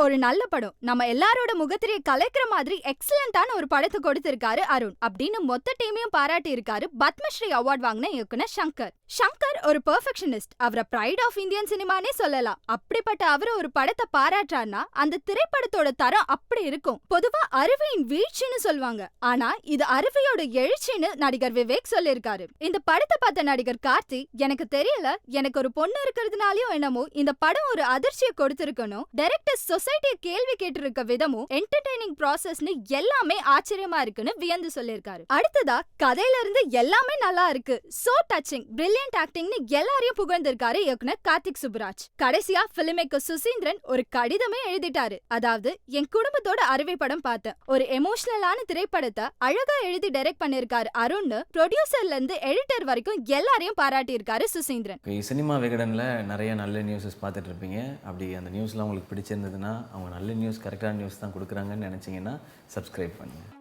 ஒரு நல்ல படம், நம்ம எல்லாரோட முகத்திரையை கலைக்கிற மாதிரி எக்ஸலண்டான ஒரு படத்தை கொடுத்திருக்காரு அருண் அப்படின்னு மொத்த டீமையும் பாராட்டி இருக்காரு பத்மஸ்ரீ அவார்ட் வாங்கின இயக்குனர் சங்கர். சங்கர் ஒரு பெர்ஃபெக்ஷனிஸ்ட். அவரை பிரைட் ஆஃப் இந்தியன் சினிமானே சொல்லலாம். அப்படிப்பட்ட அவரு ஒரு படத்தை பாராட்டுறாருன்னா அந்த திரைப்படத்தோட தரம் அப்படி இருக்கும். பொதுவா அருவியின் வீழ்ச்சின்னு சொல்லுவாங்க, ஆனா இது அருவியோட எழுச்சின்னு நடிகர் விவேக் சொல்லியிருக்காரு. இந்த படத்தை பார்த்த நடிகர் கார்த்தி, எனக்கு தெரியல, எனக்கு ஒரு பொண்ணு இருக்கிறதுனாலயும் என்னமோ இந்த படம் ஒரு அதிர்ச்சியை கொடுத்திருக்கணும். டைரக்டர் சொசைட்டியை கேள்வி கேட்டிருக்க விதமும் என்டர்டெய்னிங் ப்ராசஸ்னு எல்லாமே ஆச்சரியமா இருக்குன்னு வியந்து சொல்லியிருக்காரு. அடுத்ததா கதையில இருந்து எல்லாமே நல்லா இருக்கு, சோ டச்சிங், பிரில்லியன்ட் ஆக்டிங்னு எல்லாரையும் புகழ்ந்திருக்காரு இயக்குனர் கார்த்திக் சுப்புராஜ். கடைசியா பிலிம் மேக்கர் சுசீந்திரன் ஒரு கடிதமே எழுதிட்டாரு. அதாவது, என் குடும்பத்தோட அறுவை படம் பார்த்தேன், ஒரு எமோஷனலான திரைப்படத்தை அழகா எழுதி டைரக்ட் பண்ணிருக்காரு அருண்னு ப்ரொடியூசர்ல இருந்து எடிட்டர் வரைக்கும் எல்லாரையும் பாராட்டி இருக்காரு சுசீந்திரன். சினிமா விகடனில் நிறைய நல்ல நியூஸஸ் பார்த்துட்டு இருப்பீங்க. அப்படி அந்த நியூஸ்லாம் உங்களுக்கு பிடிச்சிருந்ததுன்னா, அவங்க நல்ல நியூஸ், கரெக்டான நியூஸ் தான் கொடுக்குறாங்கன்னு நினச்சிங்கன்னா சப்ஸ்கிரைப் பண்ணுங்கள்.